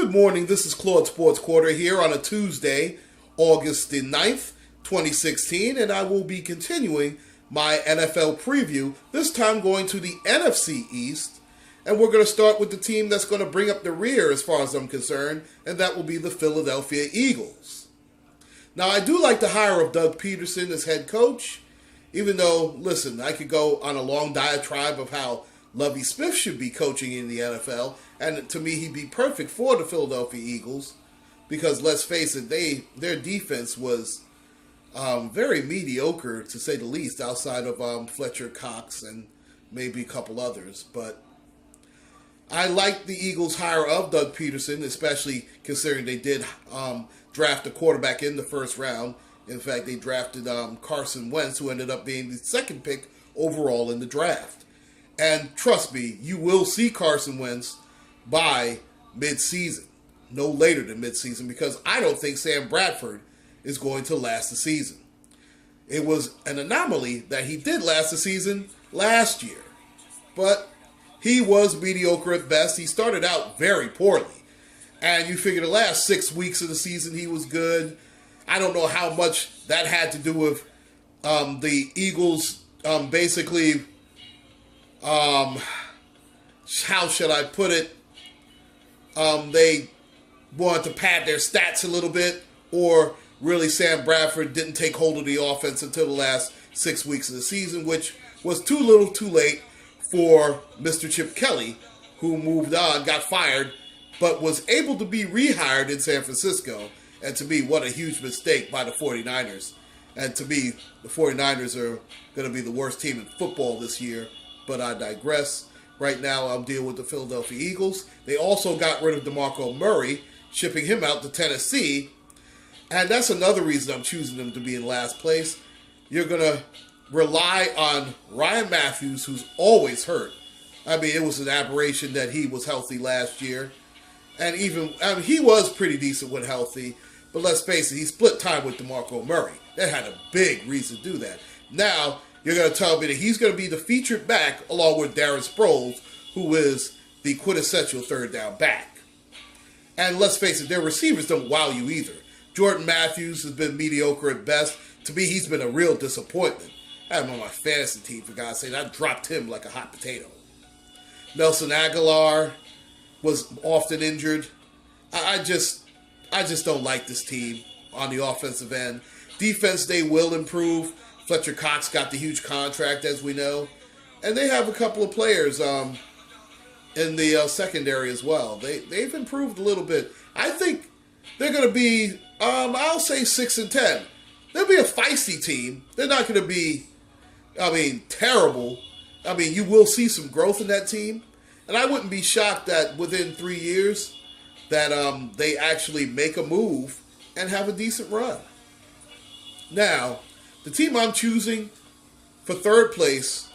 Good morning, this is Claude Sports Quarter here on a Tuesday, August the 9th, 2016, and I will be continuing my NFL preview, this time going to the NFC East, and we're going to start with the team that's going to bring up the rear as far as I'm concerned, and that will be the Philadelphia Eagles. Now, I do like the hire of Doug Peterson as head coach, even though, listen, I could go on a long diatribe of how Lovie Smith should be coaching in the NFL, and to me, he'd be perfect for the Philadelphia Eagles because, let's face it, their defense was very mediocre, to say the least, outside of Fletcher Cox and maybe a couple others. But I like the Eagles' hire of Doug Peterson, especially considering they did draft a quarterback in the first round. In fact, they drafted Carson Wentz, who ended up being the second pick overall in the draft. And trust me, you will see Carson Wentz by midseason, no later than midseason, because I don't think Sam Bradford is going to last the season. It was an anomaly that he did last the season last year, but he was mediocre at best. He started out very poorly, and you figure the last 6 weeks of the season he was good. I don't know how much that had to do with the Eagles basically... how should I put it? They wanted to pad their stats a little bit, or really Sam Bradford didn't take hold of the offense until the last 6 weeks of the season, which was too little too late for Mr. Chip Kelly, who moved on, got fired, but was able to be rehired in San Francisco. And to me, what a huge mistake by the 49ers. And to me, the 49ers are going to be the worst team in football this year. But I digress. Right now, I'm dealing with the Philadelphia Eagles. They also got rid of DeMarco Murray, shipping him out to Tennessee. And that's another reason I'm choosing them to be in last place. You're going to rely on Ryan Matthews, who's always hurt. I mean, it was an aberration that he was healthy last year. And he was pretty decent when healthy. But let's face it, he split time with DeMarco Murray. That had a big reason to do that. Now, you're going to tell me that he's going to be the featured back along with Darren Sproles, who is the quintessential third down back. And let's face it, their receivers don't wow you either. Jordan Matthews has been mediocre at best. To me, he's been a real disappointment. I have him on my fantasy team, for God's sake. I dropped him like a hot potato. Nelson Aguilar was often injured. I just don't like this team on the offensive end. Defense, they will improve. Fletcher Cox got the huge contract, as we know. And they have a couple of players in the secondary as well. They've improved a little bit. I think they're going to be, I'll say 6-10. They'll be a feisty team. They're not going to be, terrible. You will see some growth in that team. And I wouldn't be shocked that within 3 years that they actually make a move and have a decent run. Now, the team I'm choosing for third place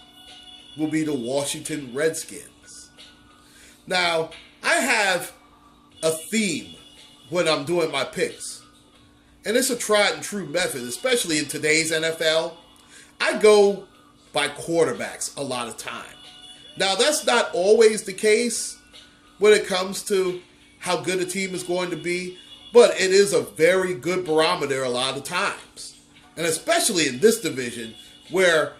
will be the Washington Redskins. Now, I have a theme when I'm doing my picks. And it's a tried and true method, especially in today's NFL. I go by quarterbacks a lot of time. Now, that's not always the case when it comes to how good a team is going to be, but it is a very good barometer a lot of times. And especially in this division, where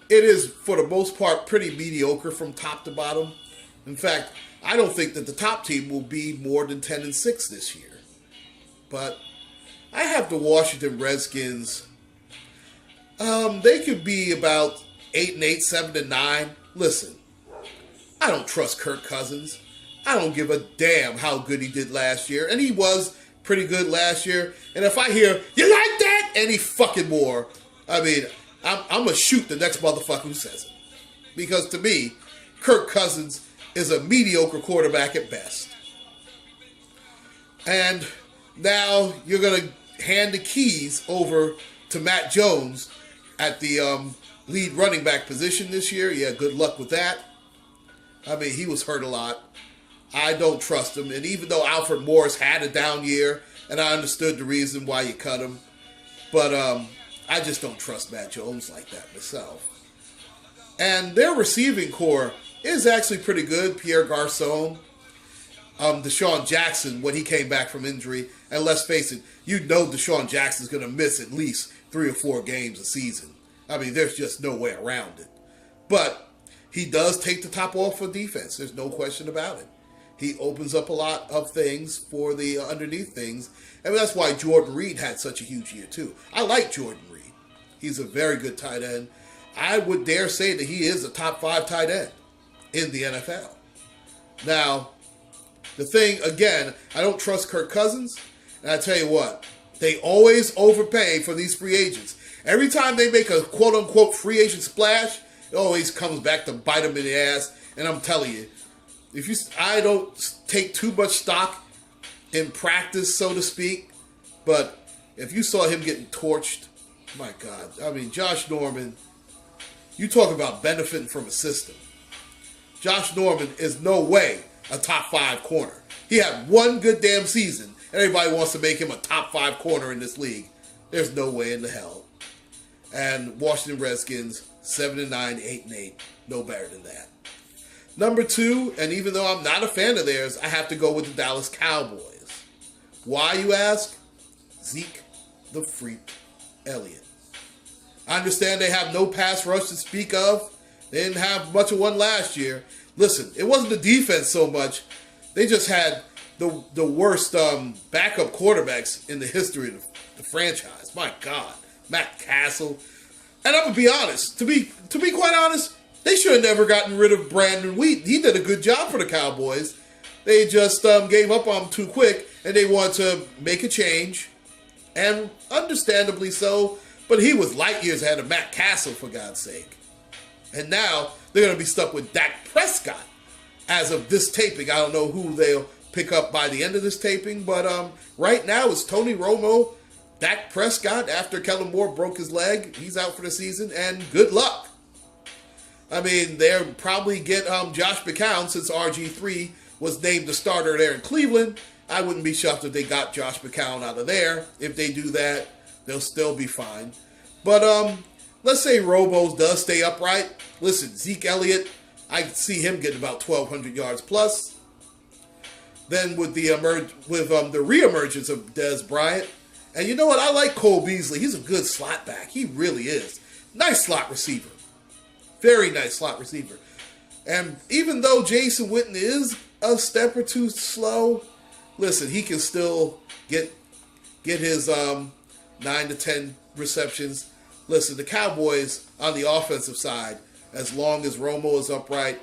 it is, for the most part, pretty mediocre from top to bottom. In fact, I don't think that the top team will be more than 10-6 this year. But I have the Washington Redskins. They could be about 8-8, 7-9. Listen, I don't trust Kirk Cousins. I don't give a damn how good he did last year. And he was pretty good last year. And if I hear, you like that? Any fucking more, I'm going to shoot the next motherfucker who says it. Because to me, Kirk Cousins is a mediocre quarterback at best. And now you're going to hand the keys over to Matt Jones at the lead running back position this year. Yeah, good luck with that. He was hurt a lot. I don't trust him. And even though Alfred Morris had a down year, and I understood the reason why you cut him, but I just don't trust Matt Jones like that myself. And their receiving core is actually pretty good. Pierre Garçon, Deshaun Jackson when he came back from injury. And let's face it, you know Deshaun Jackson's going to miss at least 3 or 4 games a season. I mean, there's just no way around it. But he does take the top off for defense. There's no question about it. He opens up a lot of things for the underneath things. And that's why Jordan Reed had such a huge year, too. I like Jordan Reed. He's a very good tight end. I would dare say that he is a top 5 tight end in the NFL. Now, the thing, again, I don't trust Kirk Cousins. And I tell you what, they always overpay for these free agents. Every time they make a quote-unquote free agent splash, it always comes back to bite them in the ass. And I'm telling you, I don't take too much stock in practice, so to speak. But if you saw him getting torched, my God. I mean, Josh Norman, you talk about benefiting from a system. Josh Norman is no way a top 5 corner. He had one good damn season. Everybody wants to make him a top 5 corner in this league. There's no way in the hell. And Washington Redskins, 7-9, 8-8. No better than that. Number 2, and even though I'm not a fan of theirs, I have to go with the Dallas Cowboys. Why, you ask? Zeke the Freak Elliott. I understand they have no pass rush to speak of. They didn't have much of one last year. Listen, it wasn't the defense so much. They just had the worst backup quarterbacks in the history of the franchise. My God. Matt Castle. And I'm going to be honest. To be quite honest, they should have never gotten rid of Brandon Wheat. He did a good job for the Cowboys. They just gave up on him too quick, and they wanted to make a change. And understandably so, but he was light years ahead of Matt Castle, for God's sake. And now they're going to be stuck with Dak Prescott as of this taping. I don't know who they'll pick up by the end of this taping, but right now it's Tony Romo, Dak Prescott. After Kellen Moore broke his leg, he's out for the season, and good luck. I mean, they'll probably get Josh McCown since RG3 was named the starter there in Cleveland. I wouldn't be shocked if they got Josh McCown out of there. If they do that, they'll still be fine. But let's say Romo does stay upright. Listen, Zeke Elliott, I see him getting about 1,200 yards plus. Then with the reemergence of Dez Bryant, and you know what? I like Cole Beasley. He's a good slot back. He really is. Nice slot receiver. Very nice slot receiver. And even though Jason Witten is a step or two slow, listen, he can still get his 9 to 10 receptions. Listen, the Cowboys on the offensive side, as long as Romo is upright,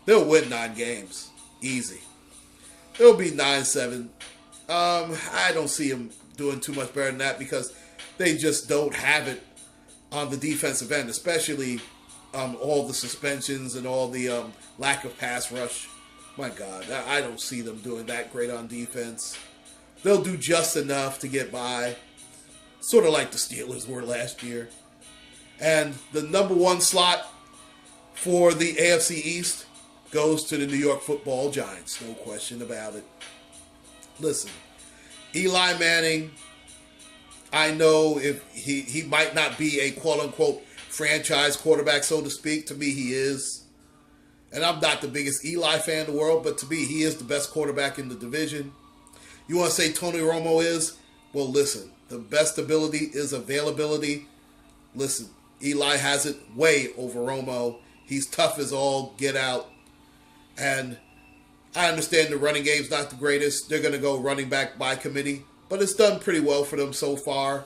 they'll win 9 games. Easy. It'll be 9-7. I don't see them doing too much better than that because they just don't have it on the defensive end, especially all the suspensions and all the lack of pass rush. My God, I don't see them doing that great on defense. They'll do just enough to get by, sort of like the Steelers were last year. And the number 1 slot for the AFC East goes to the New York Football Giants. No question about it. Listen, Eli Manning, I know if he might not be a quote-unquote franchise quarterback, so to speak. To me, he is. And I'm not the biggest Eli fan in the world, but to me, he is the best quarterback in the division. You want to say Tony Romo is? Well, listen, the best ability is availability. Listen, Eli has it way over Romo. He's tough as all get out. And I understand the running game's not the greatest. They're going to go running back by committee. But it's done pretty well for them so far,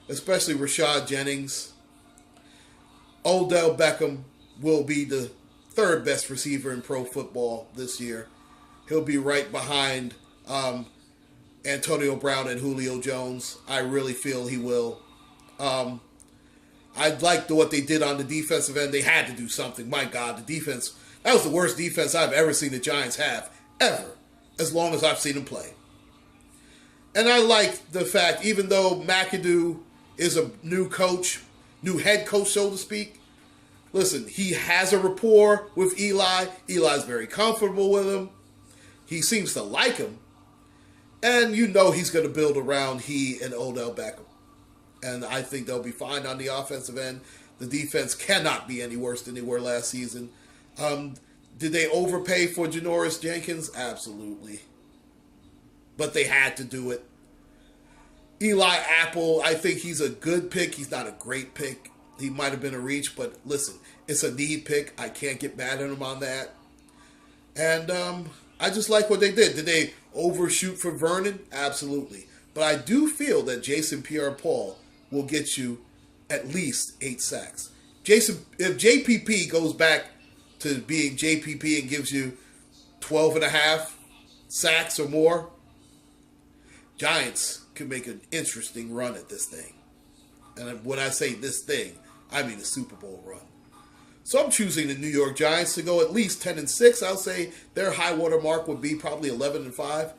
especially Rashad Jennings. Odell Beckham will be the 3rd best receiver in pro football this year. He'll be right behind Antonio Brown and Julio Jones. I really feel he will. I liked what they did on the defensive end. They had to do something. My God, the defense, that was the worst defense I've ever seen the Giants have, ever, as long as I've seen them play. And I like the fact, even though McAdoo is a new coach, new head coach, so to speak, listen, he has a rapport with Eli. Eli's very comfortable with him. He seems to like him. And you know he's going to build around he and Odell Beckham. And I think they'll be fine on the offensive end. The defense cannot be any worse than they were last season. Did they overpay for Janoris Jenkins? Absolutely. but they had to do it. Eli Apple, I think he's a good pick. He's not a great pick. He might have been a reach, but listen, it's a need pick. I can't get mad at him on that. And I just like what they did. Did they overshoot for Vernon? Absolutely. But I do feel that Jason Pierre-Paul will get you at least 8 sacks. If JPP goes back to being JPP and gives you 12.5 sacks or more, Giants could make an interesting run at this thing. And when I say this thing, I mean the Super Bowl run. So I'm choosing the New York Giants to go at least 10-6. I'll say their high water mark would be probably 11-5,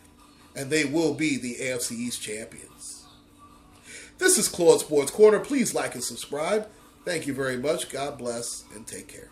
and they will be the AFC East champions. This is Claude Sports Corner. Please like and subscribe. Thank you very much. God bless and take care.